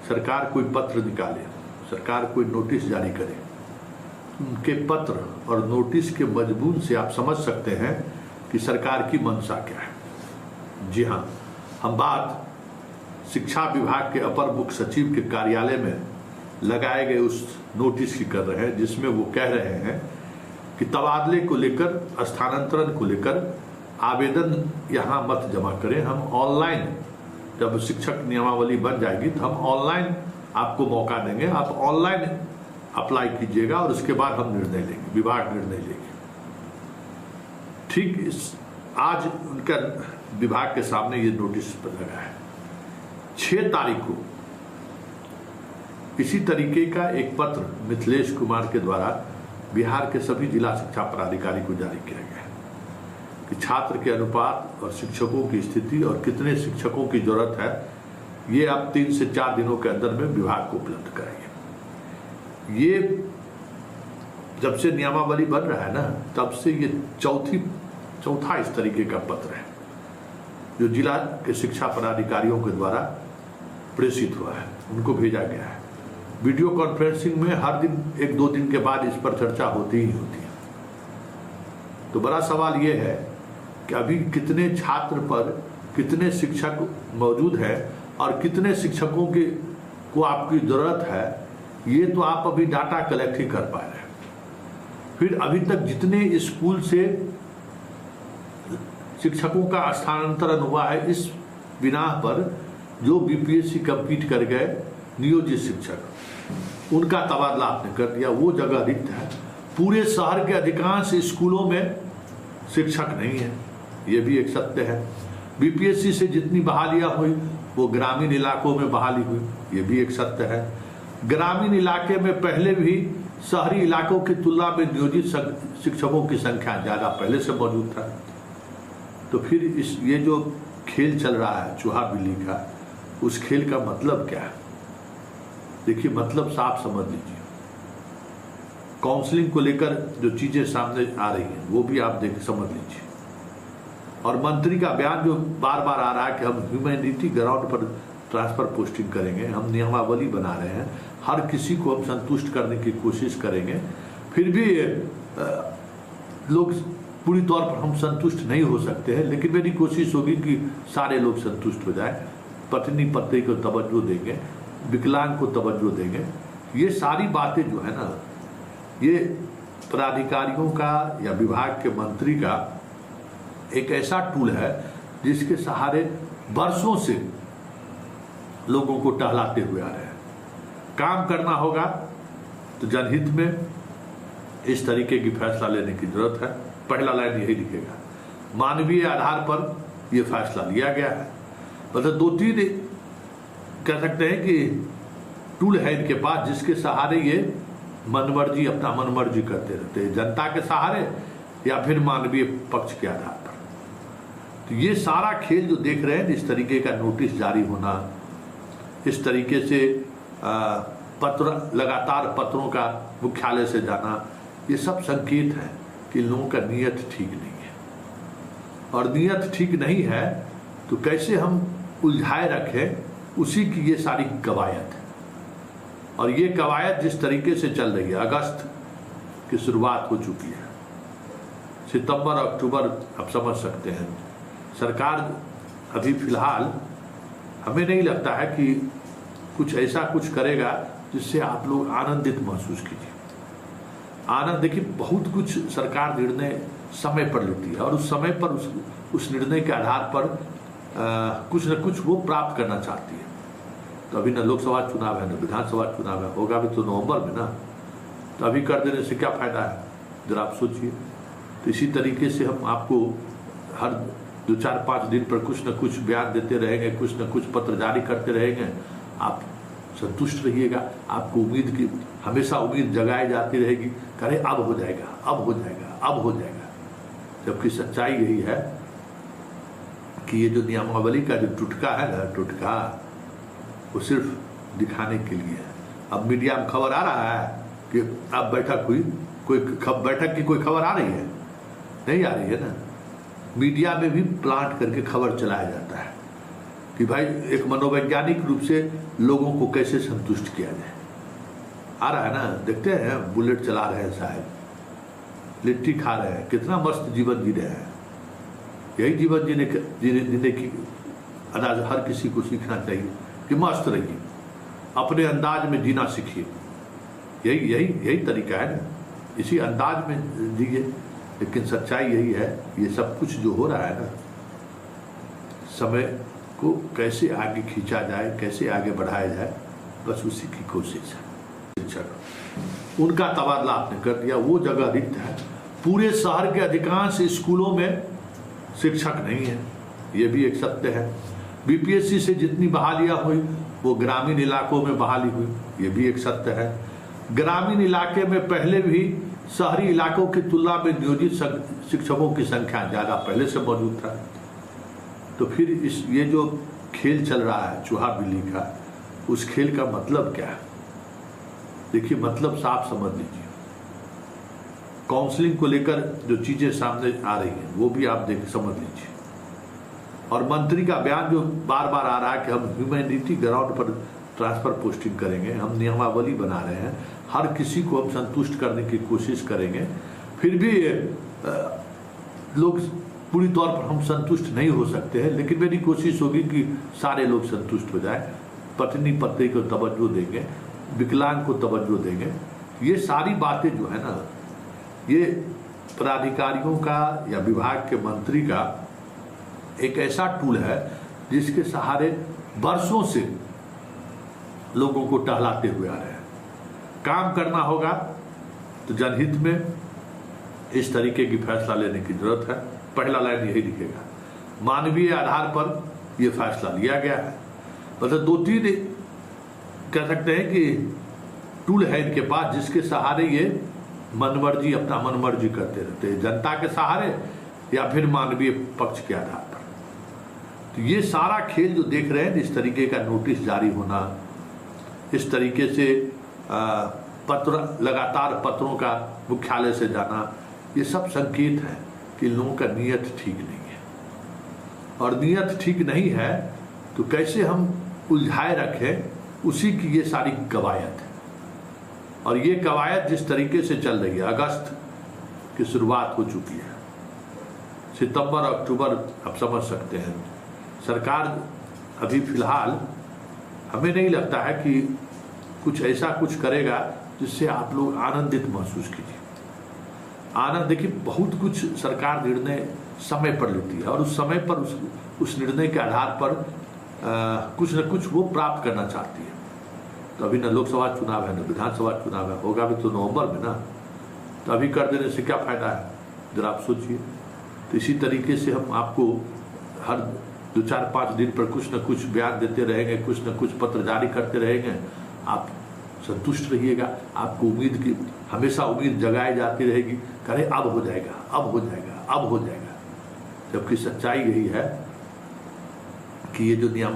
सरकार कोई पत्र निकाले, सरकार कोई नोटिस जारी करे, उनके पत्र और नोटिस के मजमून से आप समझ सकते हैं कि सरकार की मंशा क्या है। जी हाँ, हम बात शिक्षा विभाग के अपर मुख्य सचिव के कार्यालय में लगाए गए उस नोटिस की कर रहे हैं, जिसमें वो कह रहे हैं कि तबादले को लेकर, स्थानांतरण को लेकर आवेदन यहाँ मत जमा करें, हम ऑनलाइन, जब शिक्षक नियमावली बन जाएगी तो हम ऑनलाइन आपको मौका देंगे, आप ऑनलाइन अप्लाई कीजिएगा और उसके बाद हम निर्णय लेंगे, विभाग निर्णय लेंगे। ठीक आज उनका विभाग के सामने ये नोटिस पर लगा है। 6 तारीख को इसी तरीके का एक पत्र मिथिलेश कुमार के द्वारा बिहार के सभी जिला शिक्षा पदाधिकारी को जारी किया गया है कि छात्र के अनुपात और शिक्षकों की स्थिति और कितने शिक्षकों की जरूरत है, ये आप 3 से 4 दिनों के अंदर में विभाग को उपलब्ध कराइए। ये जब से नियमावली बन रहा है ना, तब से ये चौथा इस तरीके का पत्र है जो जिला के शिक्षा पदाधिकारियों के द्वारा प्रेषित हुआ है, उनको भेजा गया है। वीडियो कॉन्फ्रेंसिंग में हर दिन 1-2 दिन के बाद इस पर चर्चा होती ही होती है। तो बड़ा सवाल ये है कि अभी कितने छात्र पर कितने शिक्षक मौजूद हैं और कितने शिक्षकों को आपकी जरूरत है, ये तो आप अभी डाटा कलेक्ट ही कर पा रहे हैं। फिर अभी तक जितने स्कूल से शिक्षकों का स्थानांतरण हुआ है, इस बिना पर जो बीपीएससी कंप्लीट कर गए नियोजित शिक्षक, उनका तबादला आपने कर दिया, वो जगह रिक्त है। पूरे शहर के अधिकांश स्कूलों में शिक्षक नहीं है, ये भी एक सत्य है। बीपीएससी से जितनी बहालियां हुई वो ग्रामीण इलाकों में बहाली हुई, ये भी एक सत्य है। ग्रामीण इलाके में पहले भी शहरी इलाकों की तुलना में नियोजित शिक्षकों की संख्या ज़्यादा पहले से मौजूद था। तो फिर ये जो खेल चल रहा है चूहा बिल्ली का, उस खेल का मतलब क्या है? देखिए, मतलब साफ समझ लीजिए। काउंसलिंग को लेकर जो चीजें सामने आ रही हैं वो भी आप समझ लीजिए। और मंत्री का बयान जो बार बार आ रहा है कि हम ह्यूमैनिटी ग्राउंड पर ट्रांसफर पोस्टिंग करेंगे, हम नियमावली बना रहे हैं, हर किसी को हम संतुष्ट करने की कोशिश करेंगे, फिर भी लोग पूरी तौर पर हम संतुष्ट नहीं हो सकते हैं, लेकिन मेरी कोशिश होगी कि सारे लोग संतुष्ट हो जाए। पत्नी पति को तवज्जो देंगे, विकलांग को तवज्जो देंगे। ये सारी बातें जो है ना, ये पदाधिकारियों का या विभाग के मंत्री का एक ऐसा टूल है जिसके सहारे वर्षों से लोगों को टहलाते हुए आ रहे हैं। काम करना होगा तो जनहित में इस तरीके की फैसला लेने की जरूरत है। पहला लाइन यही लिखेगा, मानवीय आधार पर यह फैसला लिया गया है। मतलब 2-3 कह सकते हैं कि टूल है इनके पास जिसके सहारे ये मनमर्जी, अपना मनमर्जी करते रहते हैं, जनता के सहारे या फिर मानवीय पक्ष के आधार पर। तो ये सारा खेल जो देख रहे हैं, इस तरीके का नोटिस जारी होना, इस तरीके से पत्र, लगातार पत्रों का मुख्यालय से जाना, ये सब संकेत है कि लोगों का नीयत ठीक नहीं है। और नीयत ठीक नहीं है तो कैसे हम उलझाए रखें, उसी की ये सारी कवायद है। और ये कवायद जिस तरीके से चल रही है, अगस्त की शुरुआत हो चुकी है, सितंबर अक्टूबर आप समझ सकते हैं। सरकार अभी फिलहाल हमें नहीं लगता है कि कुछ ऐसा कुछ करेगा जिससे आप लोग आनंदित महसूस कीजिए। आनंद, देखिए, बहुत कुछ सरकार निर्णय समय पर लेती है और उस समय पर उस निर्णय के आधार पर कुछ न कुछ वो प्राप्त करना चाहती है। तो अभी न लोकसभा चुनाव है, न विधानसभा चुनाव है, होगा भी तो नवंबर में ना। तो अभी कर देने से क्या फायदा है, जरा आप सोचिए। तो इसी तरीके से हम आपको हर 2-4-5 दिन पर कुछ न कुछ बयान देते रहेंगे, कुछ न कुछ पत्र जारी करते रहेंगे। आप संतुष्ट रहिएगा, आपको उम्मीद की हमेशा उम्मीद जगाई जाती रहेगी, अरे अब हो जाएगा, अब हो जाएगा, अब हो जाएगा। जबकि सच्चाई यही है कि ये जो नियमावली का जो टुटका है ना, टुटका वो सिर्फ दिखाने के लिए है। अब मीडिया में खबर आ रहा है कि अब बैठक हुई, बैठक की कोई खबर आ रही है? नहीं आ रही है ना। मीडिया में भी प्लांट करके खबर चलाया जाता है कि भाई एक मनोवैज्ञानिक रूप से लोगों को कैसे संतुष्ट किया जाए। आ रहा है ना, देखते हैं बुलेट चला रहे हैं साहब, लिट्टी खा रहे हैं, कितना मस्त जीवन जी रहे हैं। यही जीवन जीने की अंदाज हर किसी को सीखना चाहिए कि मस्त रहिए, अपने अंदाज में जीना सीखिए। यही तरीका है ना, इसी अंदाज में जिए। लेकिन सच्चाई यही है, ये सब कुछ जो हो रहा है ना, समय को कैसे आगे खींचा जाए, कैसे आगे बढ़ाया जाए, बस उसी की कोशिश है। शिक्षक उनका तबादला आपने कर दिया, वो जगह रिक्त है। पूरे शहर के अधिकांश स्कूलों में शिक्षक नहीं है, ये भी एक सत्य है। बीपीएससी से जितनी बहालियां हुई वो ग्रामीण इलाकों में बहाली हुई, ये भी एक सत्य है। ग्रामीण इलाके में पहले भी शहरी इलाकों की तुलना में नियोजित शिक्षकों की संख्या ज़्यादा पहले से मौजूद था। तो फिर ये जो खेल चल रहा है चूहा बिल्ली का, उस खेल का मतलब क्या है? देखिए, मतलब साफ समझ लीजिए। काउंसलिंग को लेकर जो चीज़ें सामने आ रही हैं वो भी आप समझ लीजिए। और मंत्री का बयान जो बार बार आ रहा है कि हम ह्यूमैनिटी ग्राउंड पर ट्रांसफर पोस्टिंग करेंगे, हम नियमावली बना रहे हैं, हर किसी को हम संतुष्ट करने की कोशिश करेंगे, फिर भी लोग पूरी तौर पर हम संतुष्ट नहीं हो सकते हैं, लेकिन मेरी कोशिश होगी कि सारे लोग संतुष्ट हो जाए। पत्नी पति को तवज्जो देंगे, विकलांग को तवज्जो देंगे। ये सारी बातें जो है ना, ये पदाधिकारियों का या विभाग के मंत्री का एक ऐसा टूल है जिसके सहारे वर्षों से लोगों को टहलाते हुए आ रहे हैं। काम करना होगा तो जनहित में इस तरीके की फैसला लेने की जरूरत है। पहला लाइन यही लिखेगा, मानवीय आधार पर यह फैसला लिया गया है। मतलब 2-3 कह सकते हैं कि टूल है इनके पास जिसके सहारे ये मनमर्जी अपना मनमर्जी करते रहते हैं, जनता के सहारे या फिर मानवीय पक्ष के आधार पर। तो ये सारा खेल जो देख रहे हैं, इस तरीके का नोटिस जारी होना, इस तरीके से पत्र लगातार पत्रों का मुख्यालय से जाना, ये सब संकेत है कि लोगों का नीयत ठीक नहीं है। और नीयत ठीक नहीं है तो कैसे हम उलझाए रखें, उसी की ये सारी कवायद है। और ये कवायद जिस तरीके से चल रही है, अगस्त की शुरुआत हो चुकी है, सितंबर अक्टूबर आप समझ सकते हैं। सरकार अभी फिलहाल हमें नहीं लगता है कि कुछ ऐसा कुछ करेगा जिससे आप लोग आनंदित महसूस कीजिए। आनंद, देखिए, बहुत कुछ सरकार निर्णय समय पर लेती है और उस समय पर उस निर्णय के आधार पर कुछ न कुछ वो प्राप्त करना चाहती है। तो अभी न लोकसभा चुनाव है, न विधानसभा चुनाव है, होगा भी तो नवंबर में ना। तो अभी कर देने से क्या फायदा है, जरा आप सोचिए। तो इसी तरीके से हम आपको हर 2-4-5 दिन पर कुछ न कुछ बयान देते रहेंगे, कुछ न कुछ पत्र जारी करते रहेंगे। आप संतुष्ट रहिएगा, आपको उम्मीद की हमेशा उम्मीद जगाई जाती रहेगी, करे अब हो जाएगा, अब हो जाएगा, अब हो जाएगा। जबकि सच्चाई यही है कि ये जो नियम